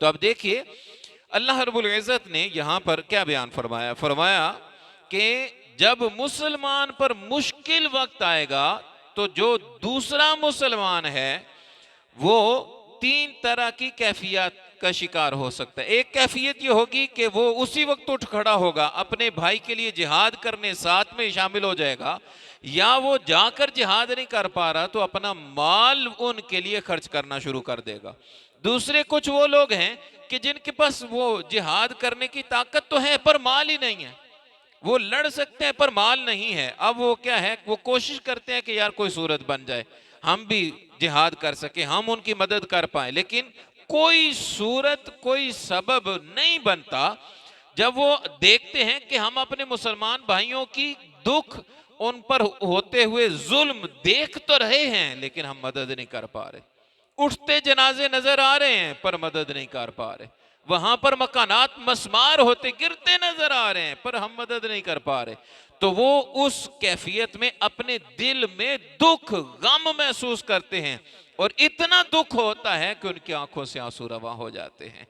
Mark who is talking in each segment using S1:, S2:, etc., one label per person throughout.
S1: تو اب دیکھیے اللہ رب العزت نے یہاں پر کیا بیان فرمایا، فرمایا کہ جب مسلمان پر مشکل وقت آئے گا تو جو دوسرا مسلمان ہے وہ تین طرح کی کیفیت کا شکار ہو سکتا ہے۔ ایک کیفیت یہ ہوگی کہ وہ اسی وقت اٹھ کھڑا ہوگا، اپنے بھائی کے لیے جہاد کرنے ساتھ میں شامل ہو جائے گا، یا وہ جا کر جہاد نہیں کر پا رہا تو اپنا مال ان کے لیے خرچ کرنا شروع کر دے گا۔ دوسرے کچھ وہ لوگ ہیں کہ جن کے پاس وہ جہاد کرنے کی طاقت تو ہے پر مال ہی نہیں ہے، وہ لڑ سکتے ہیں پر مال نہیں ہے۔ اب وہ کیا ہے، وہ کوشش کرتے ہیں کہ یار کوئی صورت بن جائے ہم بھی جہاد کر سکیں، ہم ان کی مدد کر پائیں، لیکن کوئی صورت کوئی سبب نہیں بنتا۔ جب وہ دیکھتے ہیں کہ ہم اپنے مسلمان بھائیوں کی دکھ ان پر ہوتے ہوئے ظلم دیکھ تو رہے ہیں لیکن ہم مدد نہیں کر پا رہے، اٹھتے جنازے نظر آ رہے ہیں پر مدد نہیں کر پا رہے، وہاں پر مکانات مسمار ہوتے گرتے نظر آ رہے ہیں پر ہم مدد نہیں کر پا رہے، تو وہ اس کیفیت میں اپنے دل میں دکھ غم محسوس کرتے ہیں، اور اتنا دکھ ہوتا ہے کہ ان کی آنکھوں سے آنسو رواں ہو جاتے ہیں،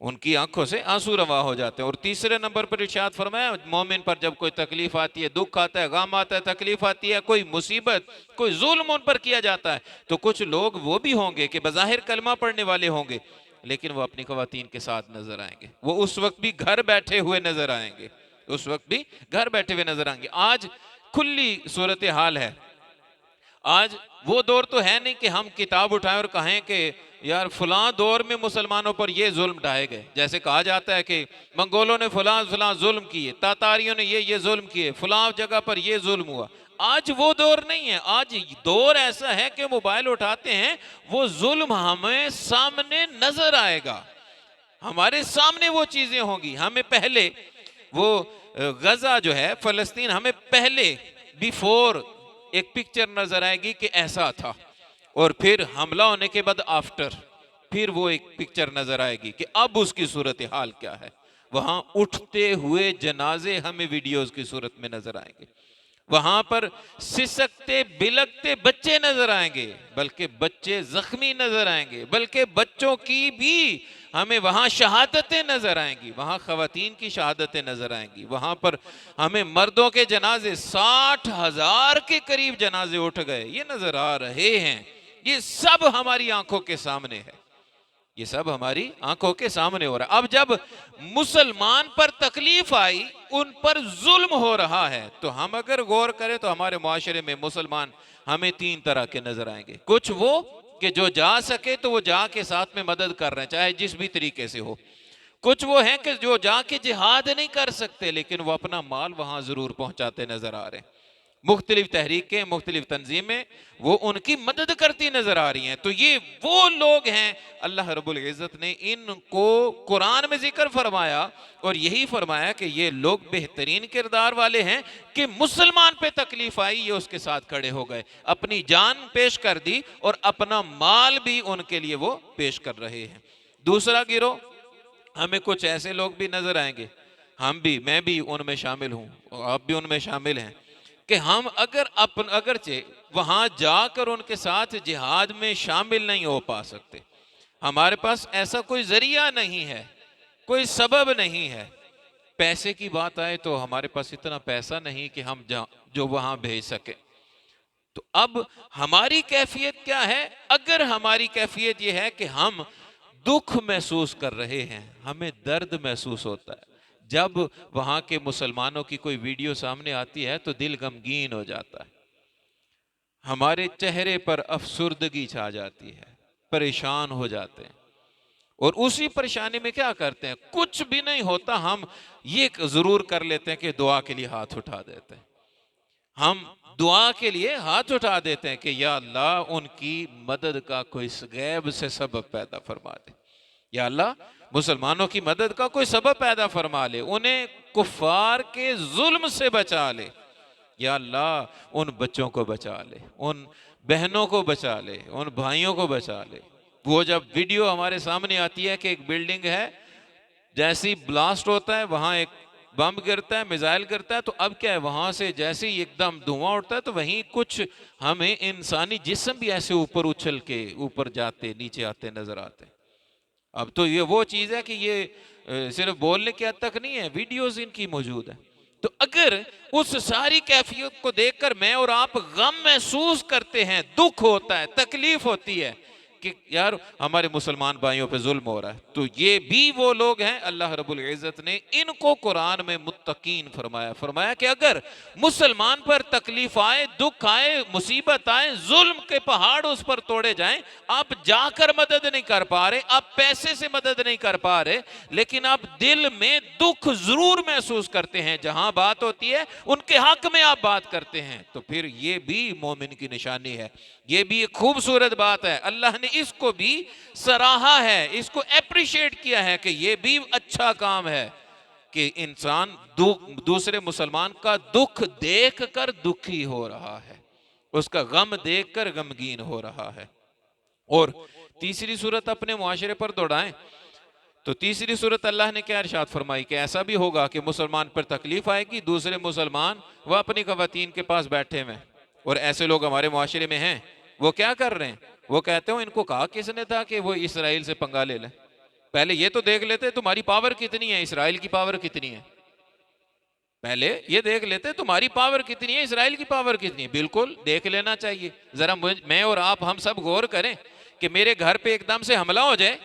S1: ان کی آنکھوں سے آنسو رواں ہو جاتے ہیں۔ اور تیسرے نمبر پر ارشاد فرمایا مومن پر جب کوئی تکلیف آتی ہے، دکھ آتا ہے، غم آتا ہے، تکلیف آتی ہے، کوئی مصیبت کوئی ظلم ان پر کیا جاتا ہے، تو کچھ لوگ وہ بھی ہوں گے کہ بظاہر کلمہ پڑھنے والے ہوں گے لیکن وہ اپنی خواتین کے ساتھ نظر آئیں گے، وہ اس وقت بھی گھر بیٹھے ہوئے نظر آئیں گے، اس وقت بھی گھر بیٹھے ہوئے نظر آئیں گے۔ آج کھلی صورتحال ہے، آج وہ دور تو ہے نہیں کہ ہم کتاب اٹھائیں اور کہیں کہ یار فلاں دور میں مسلمانوں پر یہ ظلم ڈھائے گئے، جیسے کہا جاتا ہے کہ منگولوں نے فلاں فلاں ظلم کیے، تاتاریوں نے یہ ظلم کیے، فلاں جگہ پر یہ ظلم ہوا۔ آج وہ دور نہیں ہے، آج دور ایسا ہے کہ موبائل اٹھاتے ہیں وہ ظلم ہمیں سامنے نظر آئے گا، ہمارے سامنے وہ چیزیں ہوں گی، ہمیں پہلے وہ غزہ جو ہے فلسطین ہمیں پہلے بیفور ایک پکچر نظر آئے گی کہ ایسا تھا، اور پھر حملہ ہونے کے بعد آفٹر پھر وہ ایک پکچر نظر آئے گی کہ اب اس کی صورتحال کیا ہے۔ وہاں اٹھتے ہوئے جنازے ہمیں ویڈیوز کی صورت میں نظر آئیں گے، وہاں پر سسکتے بلکتے بچے نظر آئیں گے، بلکہ بچے زخمی نظر آئیں گے، بلکہ بچوں کی بھی ہمیں وہاں شہادتیں نظر آئیں گی، وہاں خواتین کی شہادتیں نظر آئیں گی، وہاں پر ہمیں مردوں کے جنازے 60,000 کے قریب جنازے اٹھ گئے، یہ نظر آ رہے ہیں، یہ سب ہماری آنکھوں کے سامنے ہے، یہ سب ہماری آنکھوں کے سامنے ہو رہا ہے۔ اب جب مسلمان پر تکلیف آئی، ان پر ظلم ہو رہا ہے، تو ہم اگر غور کریں تو ہمارے معاشرے میں مسلمان ہمیں تین طرح کے نظر آئیں گے۔ کچھ وہ کہ جو جا سکے تو وہ جا کے ساتھ میں مدد کر رہے ہیں چاہے جس بھی طریقے سے ہو، کچھ وہ ہیں کہ جو جا کے جہاد نہیں کر سکتے لیکن وہ اپنا مال وہاں ضرور پہنچاتے نظر آ رہے ہیں، مختلف تحریکیں مختلف تنظیمیں وہ ان کی مدد کرتی نظر آ رہی ہیں، تو یہ وہ لوگ ہیں اللہ رب العزت نے ان کو قرآن میں ذکر فرمایا، اور یہی فرمایا کہ یہ لوگ بہترین کردار والے ہیں کہ مسلمان پہ تکلیف آئی یہ اس کے ساتھ کھڑے ہو گئے، اپنی جان پیش کر دی اور اپنا مال بھی ان کے لیے وہ پیش کر رہے ہیں۔ دوسرا گروہ ہمیں کچھ ایسے لوگ بھی نظر آئیں گے، میں بھی ان میں شامل ہوں اور آپ بھی ان میں شامل ہیں، کہ ہم اگرچہ وہاں جا کر ان کے ساتھ جہاد میں شامل نہیں ہو پا سکتے، ہمارے پاس ایسا کوئی ذریعہ نہیں ہے، کوئی سبب نہیں ہے، پیسے کی بات آئے تو ہمارے پاس اتنا پیسہ نہیں کہ ہم جو وہاں بھیج سکے، تو اب ہماری کیفیت کیا ہے؟ اگر ہماری کیفیت یہ ہے کہ ہم دکھ محسوس کر رہے ہیں، ہمیں درد محسوس ہوتا ہے، جب وہاں کے مسلمانوں کی کوئی ویڈیو سامنے آتی ہے تو دل غمگین ہو جاتا ہے، ہمارے چہرے پر افسردگی چھا جاتی ہے، پریشان ہو جاتے ہیں، اور اسی پریشانی میں کیا کرتے ہیں؟ کچھ بھی نہیں ہوتا، ہم یہ ضرور کر لیتے ہیں کہ دعا کے لیے ہاتھ اٹھا دیتے ہیں، ہم دعا کے لیے ہاتھ اٹھا دیتے ہیں کہ یا اللہ ان کی مدد کا کوئی غیب سے سبب پیدا فرما دے، یا اللہ مسلمانوں کی مدد کا کوئی سبب پیدا فرما لے، انہیں کفار کے ظلم سے بچا لے، یا اللہ ان بچوں کو بچا لے، ان بہنوں کو بچا لے، ان بھائیوں کو بچا لے۔ وہ جب ویڈیو ہمارے سامنے آتی ہے کہ ایک بلڈنگ ہے، جیسی بلاسٹ ہوتا ہے وہاں ایک بم گرتا ہے، میزائل گرتا ہے، تو اب کیا ہے وہاں سے جیسے ہی ایک دم دھواں اٹھتا ہے تو وہیں کچھ ہمیں انسانی جسم بھی ایسے اوپر اچھل کے اوپر جاتے نیچے آتے نظر آتے ہیں۔ اب تو یہ وہ چیز ہے کہ یہ صرف بولنے کی حد تک نہیں ہے، ویڈیوز ان کی موجود ہے۔ تو اگر اس ساری کیفیت کو دیکھ کر میں اور آپ غم محسوس کرتے ہیں، دکھ ہوتا ہے، تکلیف ہوتی ہے کہ یار ہمارے مسلمان بھائیوں پہ ظلم ہو رہا ہے، تو یہ بھی وہ لوگ ہیں، اللہ رب العزت نے ان کو قرآن میں متقین فرمایا۔ فرمایا کہ اگر مسلمان پر تکلیف آئے، دکھ آئے، مصیبت آئے، ظلم کے پہاڑ اس پر توڑے جائیں، آپ جا کر مدد نہیں کر پا رہے، آپ پیسے سے مدد نہیں کر پا رہے، لیکن آپ دل میں دکھ ضرور محسوس کرتے ہیں، جہاں بات ہوتی ہے ان کے حق میں آپ بات کرتے ہیں، تو پھر یہ بھی مومن کی نشانی ہے۔ یہ بھی ایک خوبصورت بات ہے، اللہ نے اس کو بھی سراہا ہے، اس کو اپریشیٹ کیا ہے کہ یہ بھی اچھا کام ہے کہ انسان دوسرے مسلمان کا دکھ دیکھ کر دکھی ہو رہا ہے، اس کا غم دیکھ کر غمگین ہو رہا ہے۔ اور تیسری صورت اپنے معاشرے پر دوڑائیں تو تیسری صورت اللہ نے کیا ارشاد فرمائی کہ ایسا بھی ہوگا کہ مسلمان پر تکلیف آئے گی، دوسرے مسلمان وہ اپنی خواتین کے پاس بیٹھے ہوئے، اور ایسے لوگ ہمارے معاشرے میں ہیں، وہ کیا کر رہے ہیں، وہ کہتے ہیں ان کو کہا کس نے تھا کہ وہ اسرائیل سے پنگا لے لیں، پہلے یہ تو دیکھ لیتے تمہاری پاور کتنی ہے، اسرائیل کی پاور کتنی ہے، پہلے یہ دیکھ لیتے تمہاری پاور کتنی ہے، اسرائیل کی پاور کتنی ہے۔ بالکل دیکھ لینا چاہیے، ذرا میں اور آپ ہم سب غور کریں کہ میرے گھر پہ ایک دم سے حملہ ہو جائے،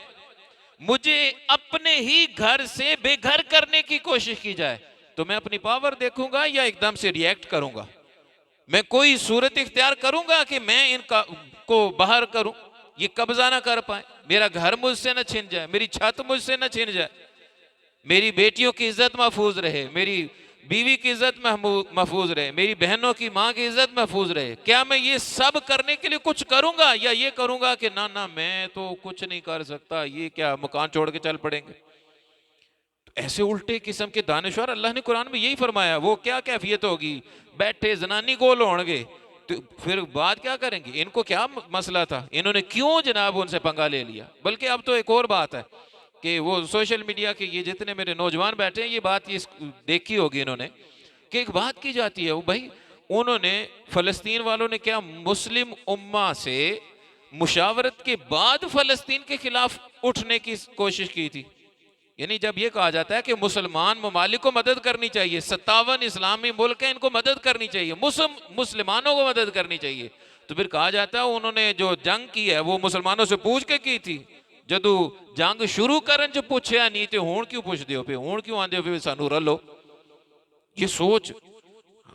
S1: مجھے اپنے ہی گھر سے بے گھر کرنے کی کوشش کی جائے، تو میں اپنی پاور دیکھوں گا یا ایک دم سے ریئیکٹ کروں گا؟ میں کوئی صورت اختیار کروں گا کہ میں ان کو باہر کروں، یہ قبضہ نہ کر پائیں، میرا گھر مجھ سے نہ چھن جائے، میری چھت مجھ سے نہ چھن جائے، میری بیٹیوں کی عزت محفوظ رہے، میری بیوی کی عزت محفوظ رہے، میری بہنوں کی ماں کی عزت محفوظ رہے۔ کیا میں یہ سب کرنے کے لیے کچھ کروں گا یا یہ کروں گا کہ نہ میں تو کچھ نہیں کر سکتا، یہ کیا مکان چھوڑ کے چل پڑیں گے؟ ایسے الٹے قسم کے دانشور، اللہ نے قرآن میں یہی فرمایا، وہ کیا کیفیت ہوگی، بیٹھے زنانی گول ہوں گے، تو پھر بات کیا کریں گے؟ ان کو کیا مسئلہ تھا، انہوں نے کیوں جناب ان سے پنگا لے لیا؟ بلکہ اب تو ایک اور بات ہے کہ وہ سوشل میڈیا کے یہ جتنے میرے نوجوان بیٹھے ہیں، یہ بات دیکھی ہوگی انہوں نے کہ ایک بات کی جاتی ہے، وہ بھائی انہوں نے فلسطین والوں نے کیا مسلم امہ سے مشاورت کے بعد فلسطین کے خلاف اٹھنے کی کوشش کی تھی؟ یعنی جب یہ کہا جاتا ہے کہ مسلمان ممالک کو مدد کرنی چاہیے، 57 اسلامی ملک ہیں، ان کو مدد کرنی چاہیے، مسلمانوں کو مدد کرنی چاہیے، تو پھر کہا جاتا ہے انہوں نے جو جنگ کی ہے وہ مسلمانوں سے پوچھ کے کی تھی، جدو جنگ شروع کرن جو پوچھیا نہیں تے ہون کیوں پوچھ دیو پہ، ہون کیوں آندے ہو پہ سانو رلو؟ یہ سوچ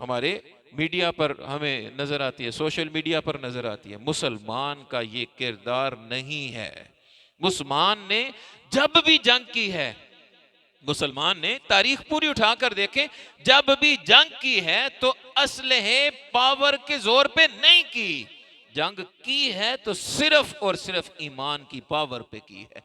S1: ہمارے میڈیا پر ہمیں نظر آتی ہے، سوشل میڈیا پر نظر آتی ہے۔ مسلمان کا یہ کردار نہیں ہے۔ مسلمان نے جب بھی جنگ کی ہے، مسلمان نے تاریخ پوری اٹھا کر دیکھیں، جب بھی جنگ کی ہے تو اسلحے پاور کے زور پہ نہیں کی، جنگ کی ہے تو صرف اور صرف ایمان کی پاور پہ کی ہے۔